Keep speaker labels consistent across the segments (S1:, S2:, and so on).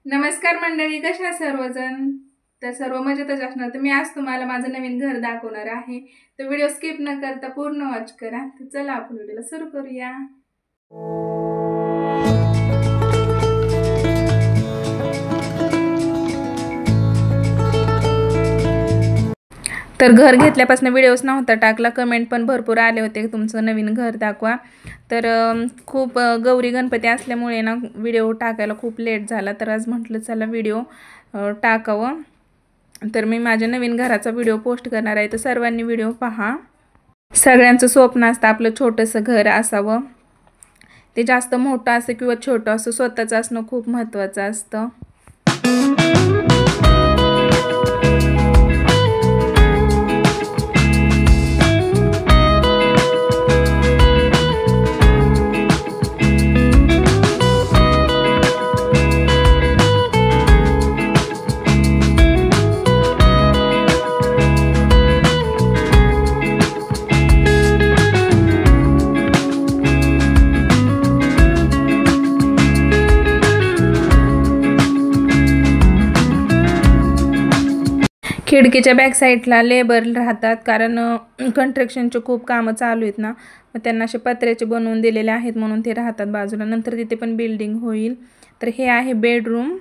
S1: नमस्कार मंडळी, कशा सर्वजण? तर सर्व मजेतच असणार. तर मी आज तुम्हाला माझं नवीन घर दाखवणार आहे. तर व्हिडिओ स्किप न करता पूर्ण वॉच करा. तर चला आपण व्हिडिओला सुरू करूया. तर घर घेतल्यापासून व्हिडिओज नव्हता टाकला, कमेंट पण भरपूर आले होते तुमचं नवीन घर दाखवा. तर खूप गौरी गणपती असल्यामुळे ना व्हिडिओ टाकायला खूप लेट झाला. तर आज म्हटलं चला व्हिडिओ टाकावं. तर मी माझ्या नवीन घराचा व्हिडिओ पोस्ट करणार आहे. तर सर्वांनी व्हिडिओ पहा. सगळ्यांचं स्वप्न असतं आपलं छोटंसं घर असावं. ते जास्त मोठं असं किंवा छोटं असं स्वतःचं असणं खूप महत्त्वाचं असतं. खिडकीच्या बॅक साईडला लेबर राहतात, कारण कन्स्ट्रक्शनचे खूप कामं चालू आहेत ना. मग त्यांना असे पत्र्याचे बनवून दिलेले आहेत म्हणून ते राहतात बाजूला. नंतर तिथे पण बिल्डिंग होईल. तर हे आहे बेडरूम.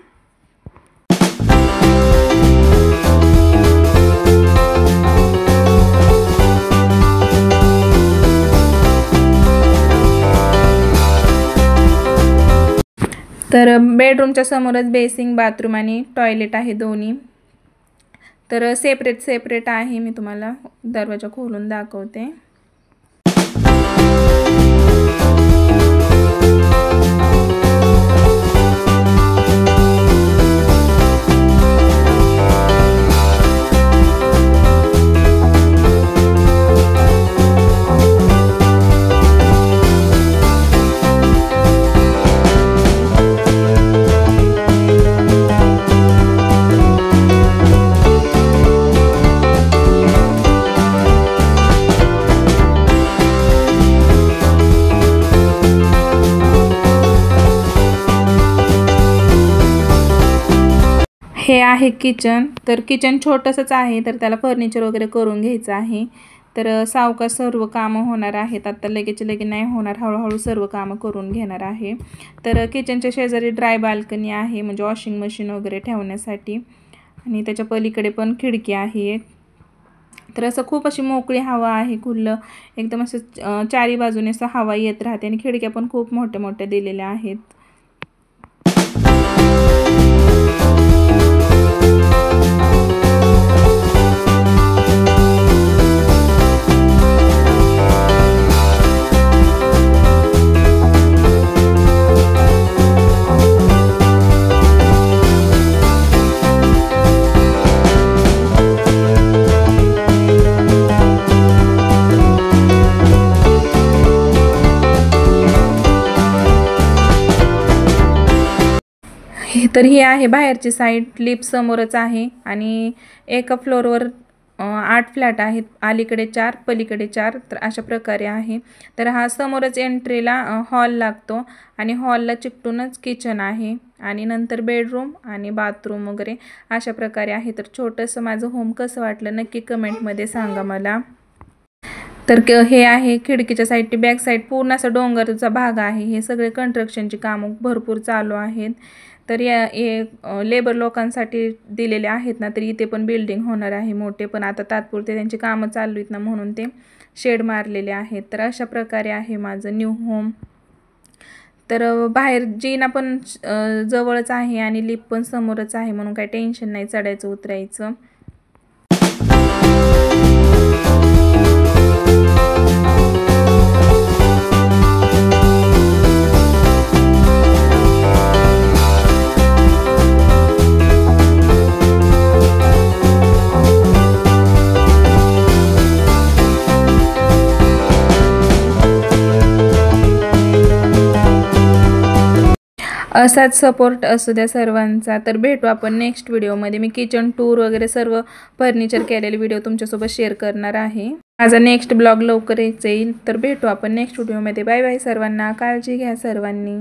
S1: तर बेडरूमच्या समोरच बेसिंग, बाथरूम आणि टॉयलेट आहे दोन्ही. तर सेपरेट आहे. मी तुम्हाला दरवाजा खोलून दाखवते. हे आहे किचन. तर किचन छोटंसंच आहे, तर त्याला फर्निचर वगैरे करून घ्यायचं आहे. तर सावकाश सर्व कामं होणार आहेत. आता लगेच नाही होणार, हळूहळू सर्व कामं करून घेणार आहे. तर किचनच्या शेजारी ड्राय बाल्कनी आहे, म्हणजे वॉशिंग मशीन वगैरे ठेवण्यासाठी. आणि त्याच्या पलीकडे पण खिडकी आहे एक. तर असं खूप अशी मोकळी हवा आहे, खुल्लं एकदम असं चारी बाजूने असं हवा येत राहते. आणि खिडक्या पण खूप मोठ्या मोठ्या दिलेल्या आहेत. तर ही आहे बाहेरची साईड. लिफ्ट समोरच आहे आणि एका फ्लोअरवर 8 फ्लॅट आहेत. अलीकडे 4, पलीकडे 4. तर अशा प्रकारे आहे. तर हा समोरच एंट्रीला हॉल लागतो आणि हॉलला चिकटूनच किचन आहे. आणि नंतर बेडरूम आणि बाथरूम वगैरे अशा प्रकारे आहे. तर छोटंसं माझं होम कसं वाटलं नक्की कमेंटमध्ये सांगा मला. तर हे आहे खिडकीच्या साईडची बॅक साईड. पूर्ण असं डोंगरचा भाग आहे. हे सगळे कन्स्ट्रक्शनची कामं भरपूर चालू आहेत. तर या लेबर लोकांसाठी दिलेले आहेत ना. तर इथे पण बिल्डिंग होणार आहे मोठे, पण आता तात्पुरते त्यांची कामं चालू आहेत ना, म्हणून ते शेड मारलेले आहेत. तर अशा प्रकारे आहे माझं न्यू होम. तर बाहेर जिना पण जवळच आहे आणि लिफ्ट पण समोरच आहे, म्हणून काही टेन्शन नाही चढायचं उतरायचं. असाच सपोर्ट असू द्या सर्वांचा. तर भेटू आपण नेक्स्ट व्हिडिओमध्ये. मी किचन टूर वगैरे सर्व फर्निचर केलेले व्हिडिओ तुमच्यासोबत शेअर करणार आहे. माझा नेक्स्ट ब्लॉग लवकरच येईल. तर भेटू आपण नेक्स्ट व्हिडिओमध्ये. बाय बाय सर्वांना. काळजी घ्या सर्वांनी.